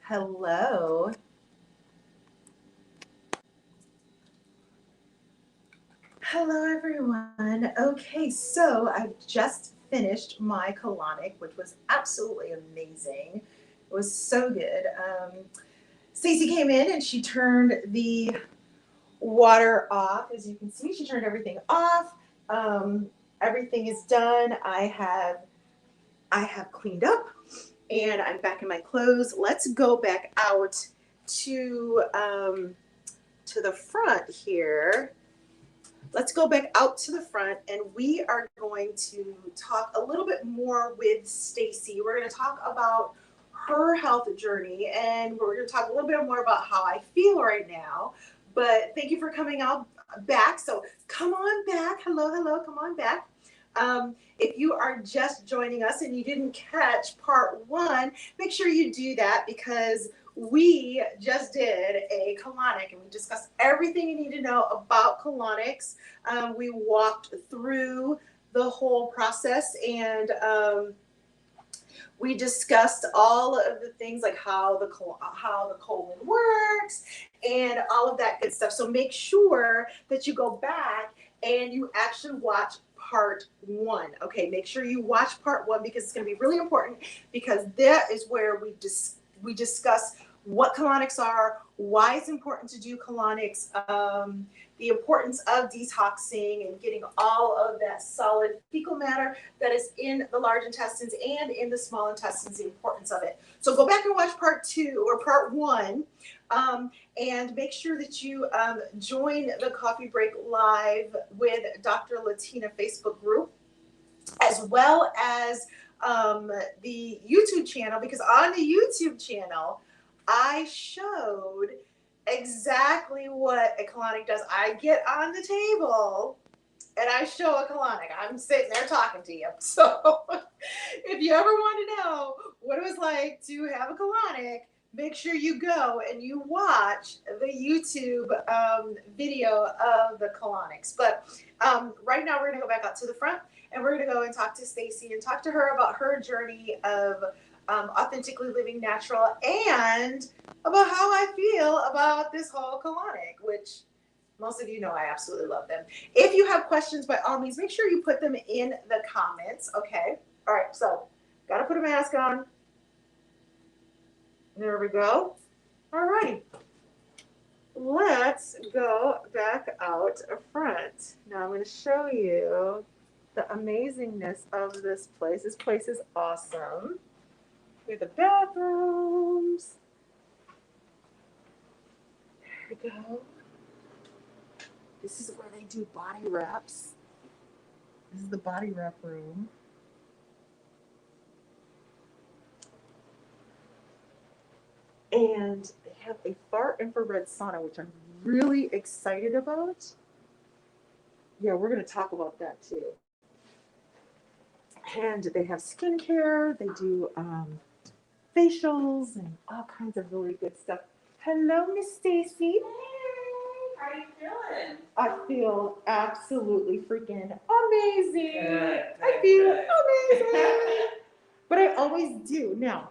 Hello. Hello, everyone. Okay, so I've just finished my colonic, which was absolutely amazing. It was so good. Stacy came in and she turned the water off. As you can see, she turned everything off. Everything is done. I have cleaned up, and I'm back in my clothes. Let's go back out to the front here. Let's go back out to the front, and we are going to talk a little bit more with Stacy. We're going to talk about her health journey, and we're going to talk a little bit more about how I feel right now. But thank you for coming out back. So come on back. Hello, hello. Come on back. If you are just joining us and you didn't catch part one, make sure you do that because we just did a colonic and we discussed everything you need to know about colonics. We walked through the whole process, and we discussed all of the things like how the colon works and all of that good stuff. So make sure that you go back and you actually watch part one. Okay, make sure you watch part one because it's going to be really important, because that is where we discuss what colonics are, why it's important to do colonics, the importance of detoxing and getting all of that solid fecal matter that is in the large intestines and in the small intestines, the importance of it. So go back and watch part two or part one, and make sure that you join the Coffee Break Live with Dr. Latina Facebook group, as well as the YouTube channel, because on the YouTube channel, I showed exactly what a colonic does. I get on the table and I show a colonic. I'm sitting there talking to you. So if you ever want to know what it was like to have a colonic, make sure you go and you watch the YouTube video of the colonics. But right now we're going to go back out to the front, and we're going to go and talk to Stacy and talk to her about her journey of authentically living natural, and about how I feel about this whole colonic, which most of you know I absolutely love them. If you have questions, by all means, make sure you put them in the comments. Okay. All right. So, got to put a mask on. There we go. All right. Let's go back out front. Now I'm going to show you the amazingness of this place. This place is awesome. We have the bathrooms. There we go. This is where they do body wraps. This is the body wrap room. And they have a far infrared sauna, which I'm really excited about. Yeah, we're going to talk about that too. And they have skincare. They do facials and all kinds of really good stuff. Hello, Miss Stacy. How you feeling? I feel absolutely freaking amazing. Good, I feel good. amazing. But I always do. Now,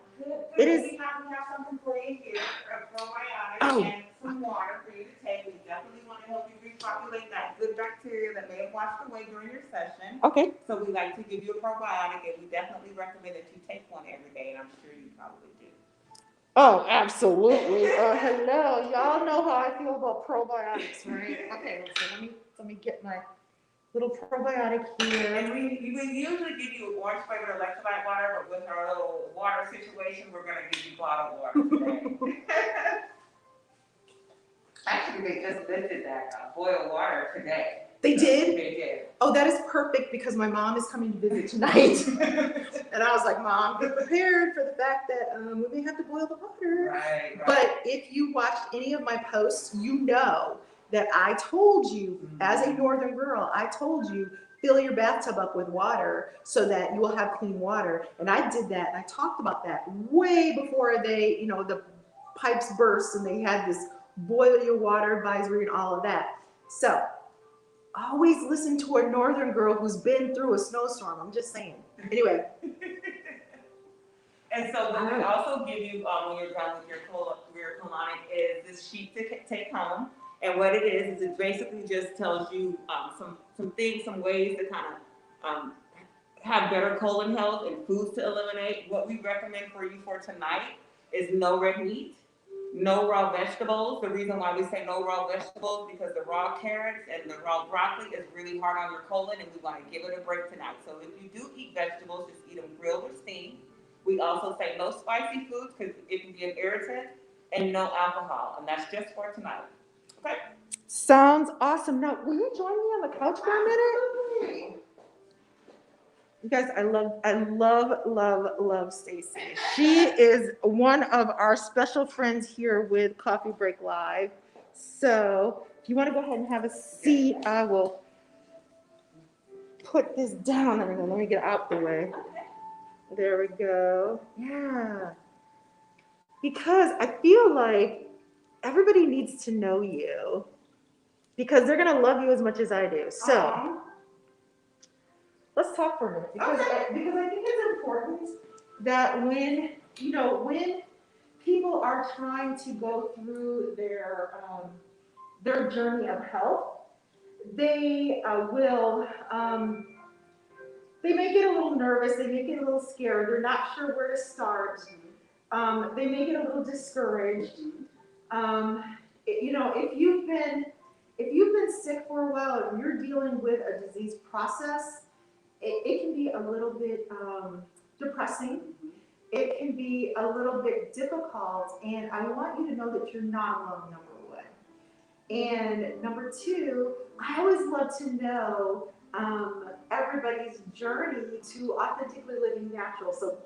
it is. We have something for you here, a probiotic Oh. and some water for you to take. We definitely want to help you repopulate that good bacteria that may have washed away during your session. Okay. So we like to give you a probiotic, and we definitely recommend that you take one every day, and I'm sure you probably do. Oh, absolutely. Hello. Y'all know how I feel about probiotics, right? Okay, so let me get my little probiotic here. And we usually give you orange flavored electrolyte water, but with our little water situation, we're going to give you bottled water today. Actually, they just lifted that boiled water today. They did? They did. Oh, that is perfect because my mom is coming to visit tonight. And I was like, Mom, get prepared for the fact that we may have to boil the water. Right. But if you watched any of my posts, you know that I told you, as a northern girl, I told you, fill your bathtub up with water so that you will have clean water. And I did that, and I talked about that way before they, the pipes burst and they had this boil your water advisory and all of that. So always listen to a northern girl who's been through a snowstorm. I'm just saying. Anyway. And so what we also give you when you're done with your colonic is this sheet to take home. And what it is it basically just tells you some things, some ways to kind of have better colon health and foods to eliminate. What we recommend for you for tonight is no red meat, no raw vegetables. The reason why we say no raw vegetables because the raw carrots and the raw broccoli is really hard on your colon, and we want to give it a break tonight. So if you do eat vegetables, just eat them grilled or steamed. We also say no spicy foods because it can be an irritant, and no alcohol, and that's just for tonight. Okay. Sounds awesome. Now, will you join me on the couch for a minute? You guys, I love Stacy. She is one of our special friends here with Coffee Break Live. So if you want to go ahead and have a seat, I will put this down. There we go. Let me get out the way. There we go. Yeah. Because I feel like everybody needs to know you because they're going to love you as much as I do. So let's talk for a minute because I think it's important that when people are trying to go through their journey of health, they will they may get a little nervous, they may get a little scared, they're not sure where to start, they may get a little discouraged. If you've been sick for a while and you're dealing with a disease process, it can be a little bit depressing. It can be a little bit difficult, and I want you to know that you're not alone, number one. And number two, I always love to know everybody's journey to authentically living natural. So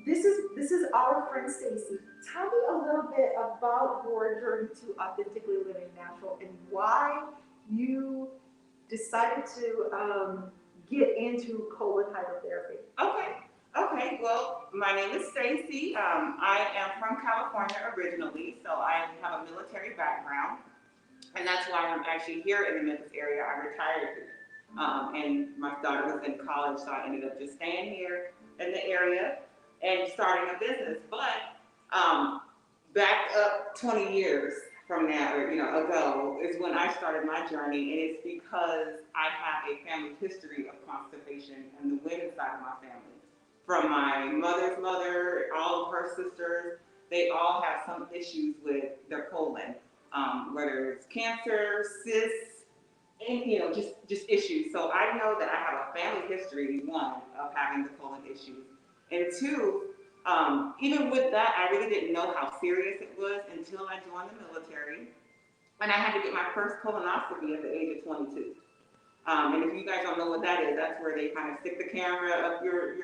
this is our friend Stacy. Tell me a little bit about your journey to authentically living natural and why you decided to get into colon hydrotherapy. Okay. Well, my name is Stacy. I am from California originally, so I have a military background, and that's why I'm actually here in the Memphis area. I retired here, and my daughter was in college, so I ended up just staying here in the area and starting a business. But back up 20 years from now, or ago, is when I started my journey, and it's because I have a family history of constipation on the women's side of my family. From my mother's mother, all of her sisters, they all have some issues with their colon, whether it's cancer, cysts, and just issues. So I know that I have a family history, one, of having the colon issues, and two, even with that, I really didn't know how serious it was until I joined the military, and I had to get my first colonoscopy at the age of 22. And if you guys don't know what that is, that's where they kind of stick the camera up your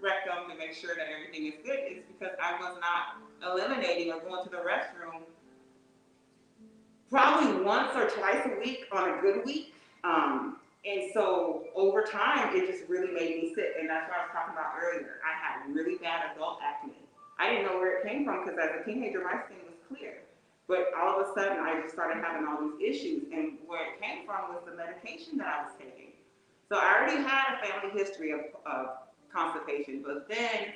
rectum to make sure that everything is good. It's because I was not eliminating or going to the restroom probably once or twice a week on a good week. And so over time, it just really made me sick. And that's what I was talking about earlier. I had really bad adult acne. I didn't know where it came from because as a teenager, my skin was clear. But all of a sudden, I just started having all these issues. And where it came from was the medication that I was taking. So I already had a family history of constipation. But then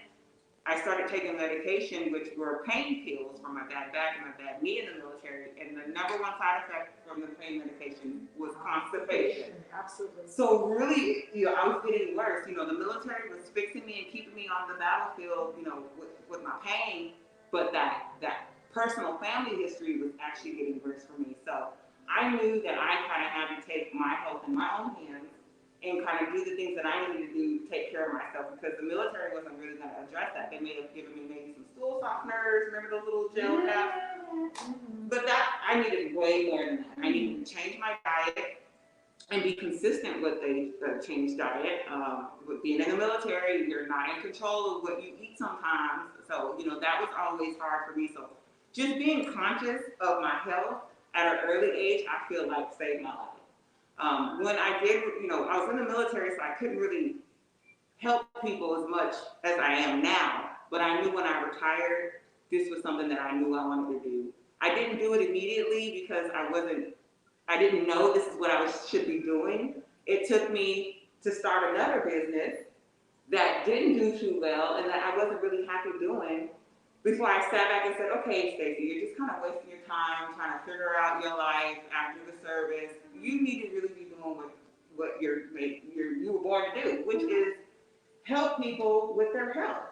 I started taking medication, which were pain pills for my bad back and my bad knee in the military. And the number one side effect from the pain medication was constipation. Absolutely. So really, I was getting worse. The military was fixing me and keeping me on the battlefield, with my pain. But that personal family history was actually getting worse for me. So I knew that I kind of had to take my health in my own hands and kind of do the things that I needed to do to take care of myself because the military wasn't really going to address that. They may have given me maybe some stool softeners, remember those little gel caps? But that, I needed way more than that. I needed to change my diet and be consistent with the changed diet. With being in the military, you're not in control of what you eat sometimes. So, that was always hard for me. So just being conscious of my health at an early age, I feel like saved my life. When I did, I was in the military, so I couldn't really help people as much as I am now. But I knew when I retired, this was something that I knew I wanted to do. I didn't do it immediately because I didn't know this is what I should be doing. It took me to start another business that didn't do too well and that I wasn't really happy doing before I sat back and said, okay, Stacey, you're just kind of wasting your time trying to figure out your life after the service. You need to really be doing what you were born to do, which is help people with their health.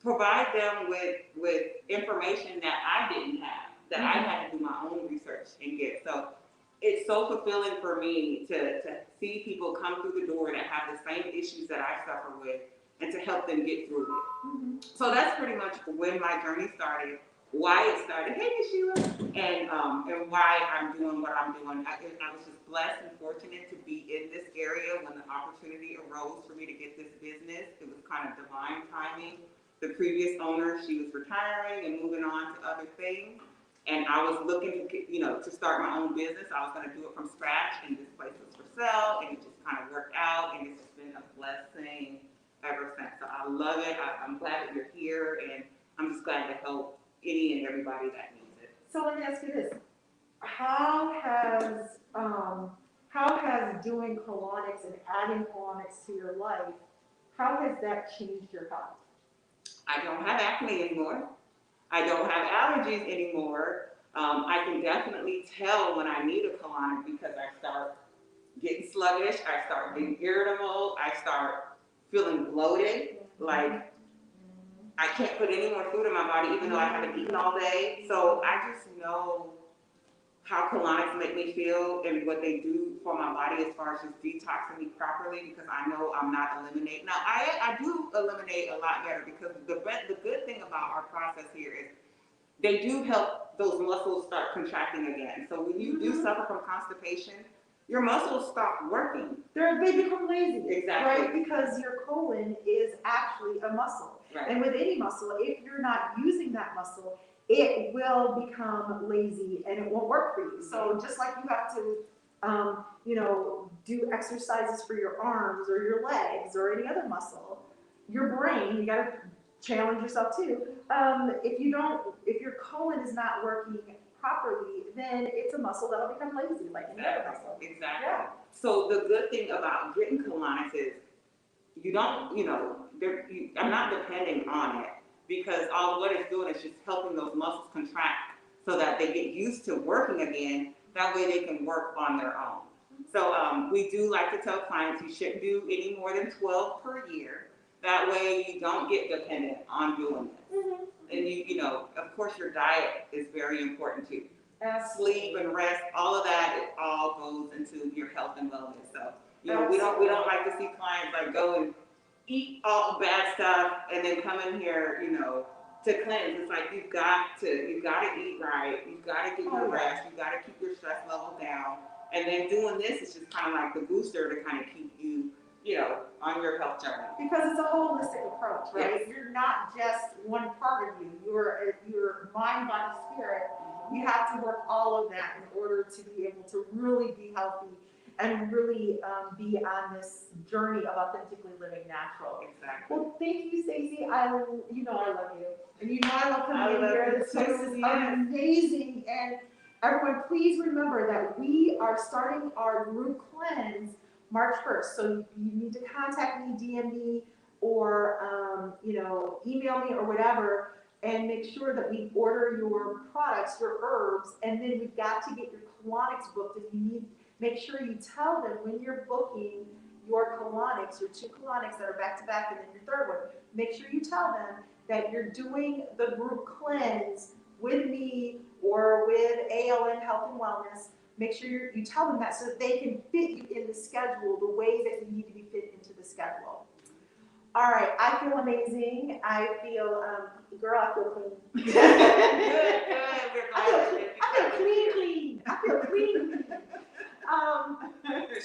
Provide them with information that I didn't have, that I had to do my own research and get. So it's so fulfilling for me to see people come through the door that have the same issues that I suffer with and to help them get through it. So that's pretty much when my journey started, why it started. Hey, Miss Sheila, and why I'm doing what I'm doing. I was just blessed and fortunate to be in this area when the opportunity arose for me to get this business. It was kind of divine timing. The previous owner, she was retiring and moving on to other things. And I was looking to, to start my own business. I was going to do it from scratch, and this place was for sale, and it just kind of worked out, and it's just been a blessing ever since. So I love it. I'm glad that you're here, and I'm just glad to help any and everybody that needs it. So let me ask you this: How has doing colonics and adding colonics to your life, how has that changed your health? I don't have acne anymore. I don't have allergies anymore. I can definitely tell when I need a colonic because I start getting sluggish, I start getting irritable, I start feeling bloated, like I can't put any more food in my body even though I haven't eaten all day. So I just know how colonics make me feel and what they do for my body as far as just detoxing me properly, because I know I'm not eliminating. Now, I do eliminate a lot better because the good thing about our process here is they do help those muscles start contracting again. So when you do suffer from constipation, your muscles stop working. They become lazy. Exactly. Right? Because your colon is actually a muscle. Right. And with any muscle, if you're not using that muscle, it will become lazy and it won't work for you. So just like you have to, do exercises for your arms or your legs or any other muscle, your brain, you got to challenge yourself too. If your colon is not working properly, then it's a muscle that'll become lazy, like any other muscle. Exactly. Yeah. So the good thing about getting colonics is you don't, I'm not depending on it because all what it's doing is just helping those muscles contract so that they get used to working again. That way they can work on their own. So we do like to tell clients you shouldn't do any more than 12 per year. That way you don't get dependent on doing this. And of course your diet is very important too. Sleep and rest, all of that, it all goes into your health and wellness. So we don't like to see clients like go and eat all the bad stuff and then come in here, to cleanse. It's like you got to eat right, you've got to get your rest, you got to keep your stress level down, and then doing this is just kind of like the booster to kind of keep you, on your health journey. Because it's a holistic approach, right? Yes. You're not just one part of you. You're mind, body, spirit. You have to work all of that in order to be able to really be healthy and really be on this journey of authentically living natural. Exactly. Well, thank you, Stacey. I love you, and I love coming in here. This place is amazing, and everyone, please remember that we are starting our group cleanse March 1st. So you need to contact me, DM me, or email me or whatever, and make sure that we order your products, your herbs, and then we've got to get your colonics booked. And you need make sure you tell them when you're booking your colonics, your 2 colonics that are back to back, and then your 3rd one. Make sure you tell them that you're doing the group cleanse with me or with ALN Health and Wellness. Make sure you tell them that so that they can fit you in the schedule the way that you need to be fit into the schedule. All right, I feel amazing. I feel, girl, I feel clean. Good. We're glad. I feel clean. I feel clean. All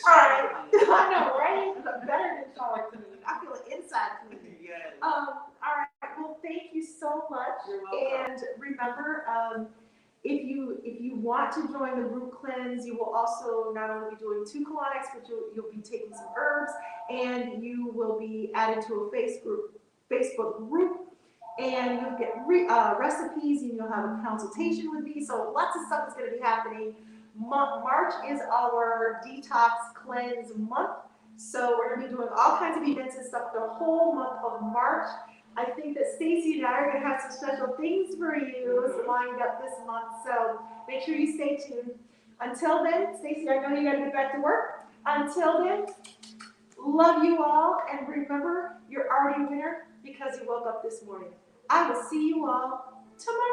right. I know, right? Better than shower clean. I feel inside clean. Yes. All right. Well, thank you so much. You're welcome. And remember, if you want to join the group cleanse, you will also not only be doing 2 colonics, but you'll be taking some herbs, and you will be added to a Facebook group, and you'll get recipes, and you'll have a consultation with me. So lots of stuff is going to be happening. March is our detox cleanse month. So we're gonna be doing all kinds of events and stuff the whole month of March. I think that Stacy and I are gonna have some special things for you lined up this month, so make sure you stay tuned. Until then, Stacy, I know you gotta get back to work. Until then, love you all, and remember, you're already a winner because you woke up this morning. I will see you all tomorrow.